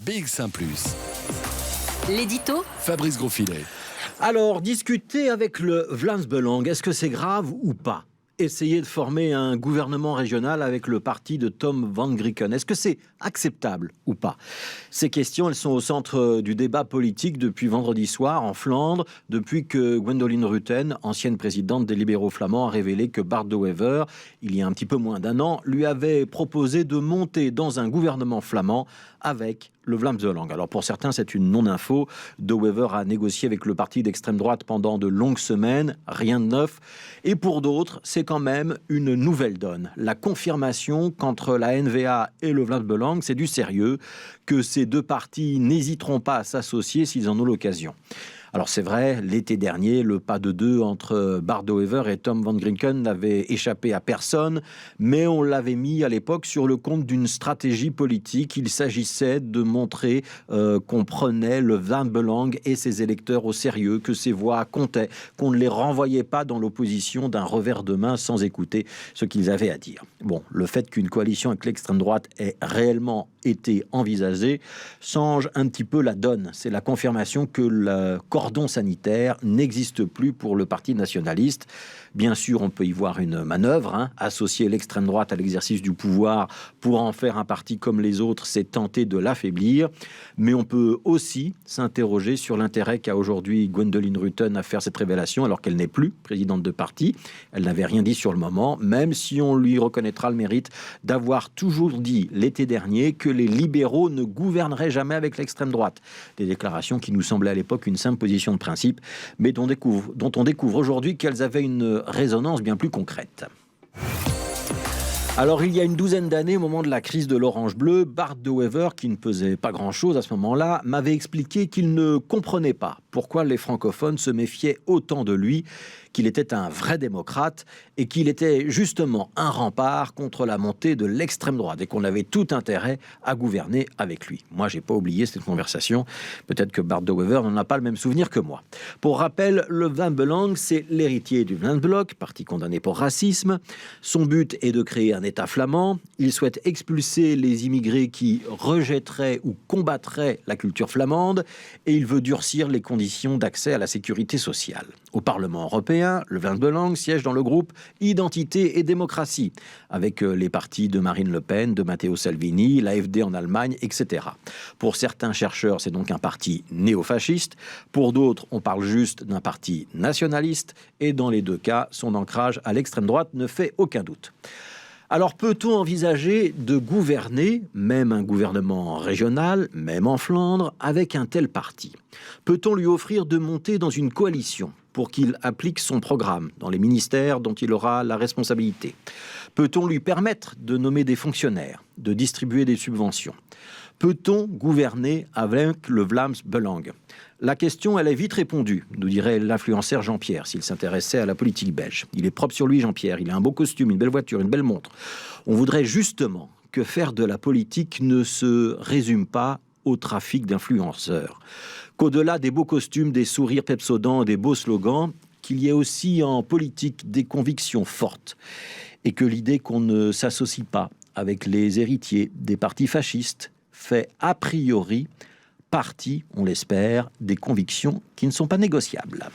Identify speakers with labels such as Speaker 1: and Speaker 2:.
Speaker 1: BX1 +.
Speaker 2: L'édito
Speaker 1: Fabrice Grosfilet.
Speaker 3: Alors, discuter avec le Vlaams Belang, est-ce que c'est grave ou pas ? Essayer de former un gouvernement régional avec le parti de Tom van Grieken, est-ce que c'est acceptable ou pas ? Ces questions, elles sont au centre du débat politique depuis vendredi soir en Flandre, depuis que Gwendoline Rutten, ancienne présidente des libéraux flamands, a révélé que Bart De Wever, il y a un petit peu moins d'un an, lui avait proposé de monter dans un gouvernement flamand avec le Vlaams Belang. Alors pour certains, c'est une non-info. De Wever a négocié avec le parti d'extrême droite pendant de longues semaines, rien de neuf. Et pour d'autres, c'est quand même une nouvelle donne. La confirmation qu'entre la NVA et le Vlaams Belang, c'est du sérieux, que ces deux partis n'hésiteront pas à s'associer s'ils en ont l'occasion. Alors c'est vrai, l'été dernier, le pas de deux entre Bart De Wever et Tom van Grieken n'avait échappé à personne, mais on l'avait mis à l'époque sur le compte d'une stratégie politique. Il s'agissait de montrer qu'on prenait le Vlaams Belang et ses électeurs au sérieux, que ses voix comptaient, qu'on ne les renvoyait pas dans l'opposition d'un revers de main sans écouter ce qu'ils avaient à dire. Bon, le fait qu'une coalition avec l'extrême droite ait réellement été envisagée change un petit peu la donne. C'est la confirmation que le cordon sanitaire n'existe plus pour le parti nationaliste. Bien sûr, on peut y voir une manœuvre, associer l'extrême droite à l'exercice du pouvoir pour en faire un parti comme les autres, c'est tenter de l'affaiblir. Mais on peut aussi s'interroger sur l'intérêt qu'a aujourd'hui Gwendoline Rutten à faire cette révélation alors qu'elle n'est plus présidente de parti. Elle n'avait rien dit sur le moment, même si on lui reconnaîtra le mérite d'avoir toujours dit l'été dernier que les libéraux ne gouverneraient jamais avec l'extrême droite. Des déclarations qui nous semblaient à l'époque une simple position de principe, mais dont on découvre aujourd'hui qu'elles avaient une résonance bien plus concrète. Alors, il y a une douzaine d'années, au moment de la crise de l'Orange Bleu, Bart De Wever, qui ne pesait pas grand-chose à ce moment-là, m'avait expliqué qu'il ne comprenait pas pourquoi les francophones se méfiaient autant de lui, qu'il était un vrai démocrate et qu'il était justement un rempart contre la montée de l'extrême droite et qu'on avait tout intérêt à gouverner avec lui. Moi, j'ai pas oublié cette conversation. Peut-être que Bart De Wever n'en a pas le même souvenir que moi. Pour rappel, le Vlaams Belang, c'est l'héritier du Vlaams Blok, parti condamné pour racisme. Son but est de créer un État flamand. Il souhaite expulser les immigrés qui rejetteraient ou combattraient la culture flamande et il veut durcir les conditions d'accès à la sécurité sociale. Au Parlement européen, le Vlaams Belang siège dans le groupe Identité et démocratie, avec les partis de Marine Le Pen, de Matteo Salvini, l'AfD en Allemagne, etc. Pour certains chercheurs, c'est donc un parti néofasciste. Pour d'autres, on parle juste d'un parti nationaliste. Et dans les deux cas, son ancrage à l'extrême droite ne fait aucun doute. Alors peut-on envisager de gouverner, même un gouvernement régional, même en Flandre, avec un tel parti ? Peut-on lui offrir de monter dans une coalition pour qu'il applique son programme dans les ministères dont il aura la responsabilité ? Peut-on lui permettre de nommer des fonctionnaires, de distribuer des subventions ? Peut-on gouverner avec le Vlaams Belang ? La question, elle est vite répondue, nous dirait l'influenceur Jean-Pierre, s'il s'intéressait à la politique belge. Il est propre sur lui, Jean-Pierre, il a un beau costume, une belle voiture, une belle montre. On voudrait justement que faire de la politique ne se résume pas au trafic d'influenceurs. Qu'au-delà des beaux costumes, des sourires pepsodents, des beaux slogans, qu'il y ait aussi en politique des convictions fortes. Et que l'idée qu'on ne s'associe pas avec les héritiers des partis fascistes fait a priori partie, on l'espère, des convictions qui ne sont pas négociables.